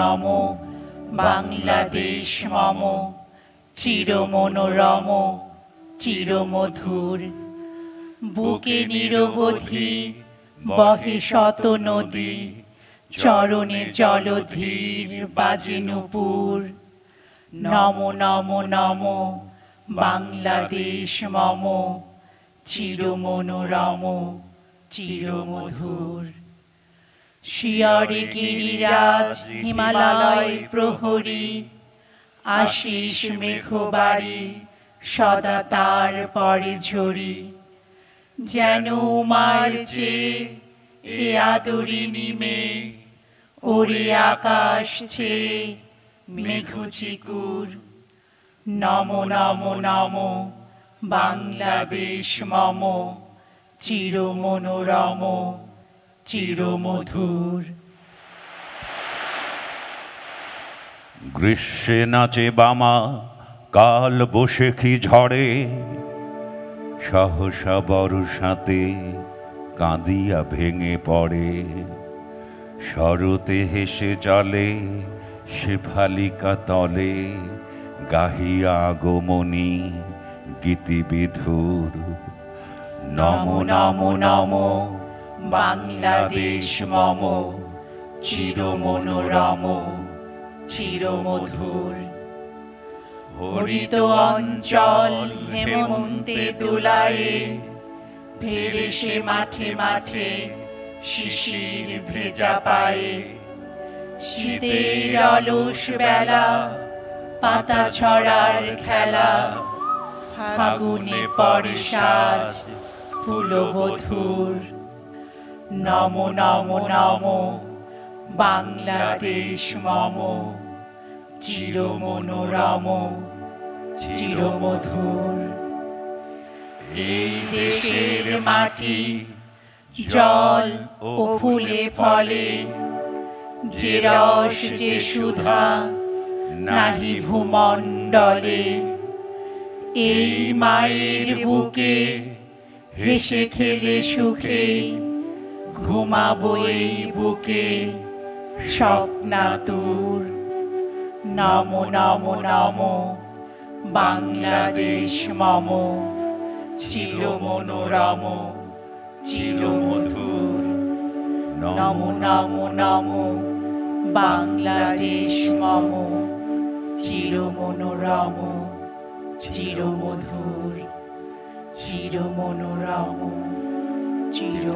নমো বাংলাদেশ মম চিরমনোরম চিরমধুর। বুকে নিরবধি বহে শত নদী, চরণে জলধীর বাজে নূপুর। নমো নমো নমো বাংলাদেশ মম চিরমনোরম চিরমধুর। শিয়রে গিরিরাজ হিমালয় প্রহরী, আশিস মেঘবাড়ি সদা তার পরে ঝরি। যেন উমার চেয়ে এ আদরিণী মেয়ে, ওরে আকাশ ছেয়ে মেঘচিকুর। নমো নমো নমো বাংলাদেশ মম চিরমনোরম চিরমধুর। গ্রীষ্মে নাচে বামা কাল বৈশাখী ঝড়ে, সহসা বর্ষাতে কাঁদিয়া ভেঙে পড়ে। শরতে হেসে চলে শেফালিকা তলে, গাহিয়া আগমনী গীতিবিধুর। নমো নমো নমো বাংলাদেশ মম চিরমনোরম চিরমধুর। হরিত অঞ্চল হেমন্তে দোলায়ে, ফেরে সে মাঠে মাঠে শিশির ভেজা পায়ে। শীতের অলস বেলা পাতা ছড়ার খেলা, ফাগুনে পরে সাজ ফুলবধূর। নমো নমো নমো বাংলাদেশ মম চিরমনোরম চিরমধুর। এই দেশের মাটি জল ও ফুলে ফলে, যে রস যে সুধা নাহি ভূমণ্ডলে। এই মায়ের বুকে হেসে খেলে সুখে, ঘুমাবো এই বুকে স্বপ্নাতুর। নমো নমো নমো বাংলাদেশ মম চিরমনোরম চিরমধুর। নমো নমো নমো বাংলাদেশ মম চিরমনোরম চিরমধুর চিরমনোরম চির